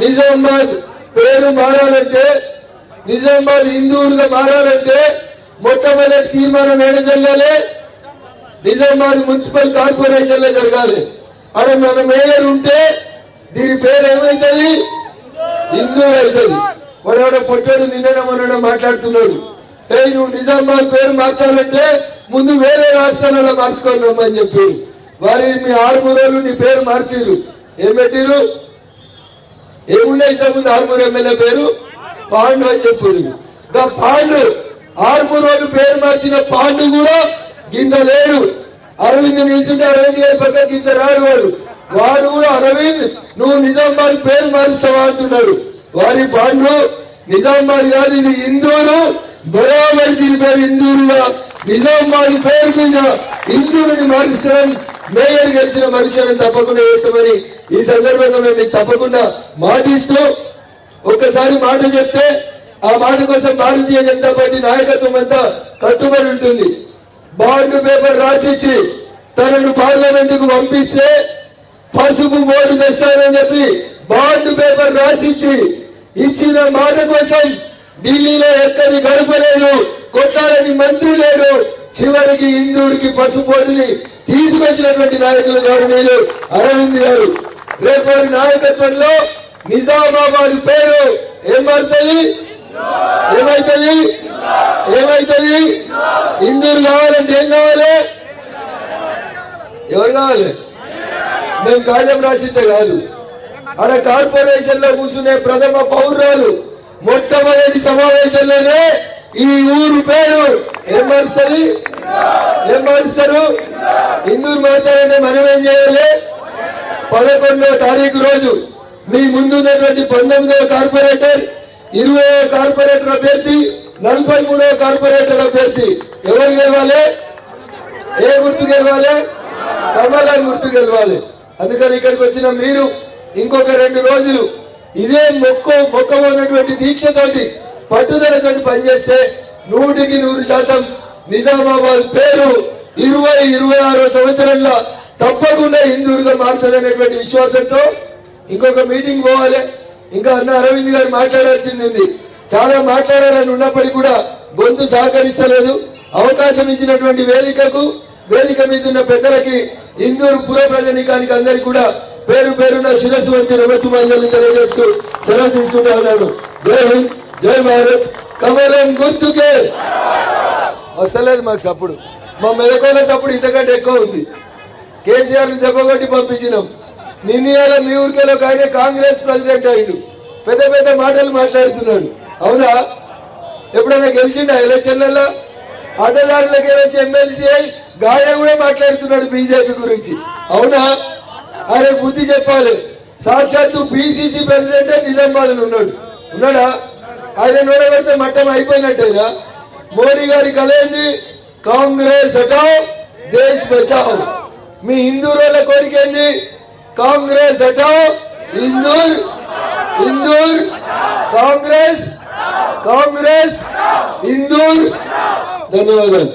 నిజామాబాద్ పేరు మారాలంటే, నిజామాబాద్ హిందూరుగా మారాలంటే మొట్టమొదటి తీర్మానం ఏడ జరగాలి? నిజామాబాద్ మున్సిపల్ కార్పొరేషన్ లో జరగాలి. అక్కడ మన మేయర్ ఉంటే దీని పేరు ఏమైతుంది? హిందూరు అవుతుంది. మనోడ పొట్టోడు నిన్న మనోడ మాట్లాడుతున్నాడు, నువ్వు నిజామాబాద్ పేరు మార్చాలంటే ముందు వేరే రాష్ట్రాలలో మార్చుకొని రమ్మని చెప్పి వారి మీ 6 రోజులు నీ పేరు మార్చిరు. ఏం పెట్టిరు? ఏముండే ఇంతకుముందు 6 ఎమ్మెల్యే పేరు పాండు అని చెప్పారు. పాండు 6 రోజులు పేరు మార్చిన పాండు కూడా గింద లేడు. అరవింద్ నిల్చుంటే అరవింద్ గారి పక్క గింద రాడు. వాడు కూడా అరవింద్ నువ్వు నిజామాబాద్ పేరు మారుస్తావా అంటున్నాడు. వారి పాండు నిజామాబాద్ కాదు, ఇది హిందూరు, బరాబర్ దీని పేరు హిందూరుగా నిజామాబాద్ పేరు మీద హిందూరుని మారుస్తాం. మేయర్ గెలిచిన మనుషులను తప్పకుండా చేస్తామని ఈ సందర్భంగా మేము మీకు తప్పకుండా మాటిస్తూ, ఒక్కసారి మాట చెప్తే ఆ మాట కోసం భారతీయ జనతా పార్టీ నాయకత్వం అంతా కట్టుబడి ఉంటుంది. బాండ్ పేపర్ రాసిచ్చి తనను పార్లమెంట్ కు పంపిస్తే పసుపు ఓటు తెస్తానని చెప్పి బాండ్ పేపర్ రాసిచ్చి ఇచ్చిన మాట కోసం ఢిల్లీలో ఎక్కడి గడపలేదు, కొట్టాలని మంత్రి లేడు. చివరికి హిందూరికి పసుపు ఓటుని తీసుకొచ్చినటువంటి నాయకులు గౌరవనీయులు అరవింద్ గారు. రేపటి నాయకత్వంలో నిజామాబాద్ పేరు ఏమవుతుంది? ఏమైతుంది? ఏమైతుంది? హిందూరు కావాలంటే ఏం కావాలి? ఎవరు కావాలి? మేము కావ్యం రాసితే కాదు. ఆడ కార్పొరేషన్ లో కూర్చునే ప్రథమ పౌరురాలు మొట్టమొదటి సమావేశంలోనే ఈ ఊరు పేరు ఏం మారుస్తుంది? ఏం మారుస్తారు? హిందూరు మార్చాలంటే మనం ఏం చేయాలి? 11వ తారీఖు రోజు మీ ముందున్నటువంటి 19వ కార్పొరేటర్, 20వ కార్పొరేటర్ అభ్యర్థి, 43వ కార్పొరేటర్ అభ్యర్థి ఎవరు గెలవాలి? ఏ గుర్తు గెలవాలి? కమలం గుర్తు గెలవాలి. అందుకని ఇక్కడికి వచ్చిన మీరు ఇంకొక 2 రోజులు ఇదే మొక్కబోనటువంటి దీక్షతోటి పట్టుదలతోటి పనిచేస్తే 100% నిజామాబాద్ పేరు 2026వ సంవత్సరంలో తప్పకుండా హిందూరుగా మారుతుందనేటువంటి విశ్వాసంతో ఇంకొక మీటింగ్ పోవాలి. ఇంకా అన్న అరవింద్ గారు మాట్లాడాల్సింది ఉంది. చాలా మాట్లాడాలని ఉన్నప్పటికీ కూడా గొంతు సహకరిస్తలేదు. అవకాశం ఇచ్చినటువంటి వేదిక మీద ఉన్న పెద్దలకి, హిందూరు పుర ప్రజానీకానికి అందరికీ కూడా పేరు పేరున శిరస్సు వచ్చి నమస్సుమాంజలి తెలియజేస్తూ సెలవు తీసుకుంటా ఉన్నాను. జై హింద్, జై భారత్. కమలం గుర్తుకే. వస్తలేదు మాకు సప్పుడు. మా మెదకోల సప్పుడు ఇంతకంటే ఎక్కువ ఉంది. కేసీఆర్ ని దెబ్బకొట్టి పంపించినాం. నిన్న మీ ఊరికేలో ఆయన కాంగ్రెస్ ప్రెసిడెంట్ అయ్యిండు. పెద్ద పెద్ద మాటలు మాట్లాడుతున్నాడు. అవునా? ఎప్పుడైనా గెలిచిండా ఎలక్షన్లలో? ఆటగాళ్ళకి వచ్చి ఎమ్మెల్సీ గాయ కూడా మాట్లాడుతున్నాడు బీజేపీ గురించి. అవునా? ఆయన బుద్ధి చెప్పాలి. సాక్షాత్తు పిసిసి ప్రెసిడెంటే నిజామాబాద్ ఉన్నాడా? ఆయన నోడబెడితే మట్టం అయిపోయినట్టేనా? మోడీ గారి కళ ఏంది? కాంగ్రెస్ హటావ్ దేశ్ బచావ్. మీ హిందూరుల కోరిక ఏంది? కాంగ్రెస్ హటావ్ హిందూర్ కాంగ్రెస్ హిందూర్. ధన్యవాదాలు.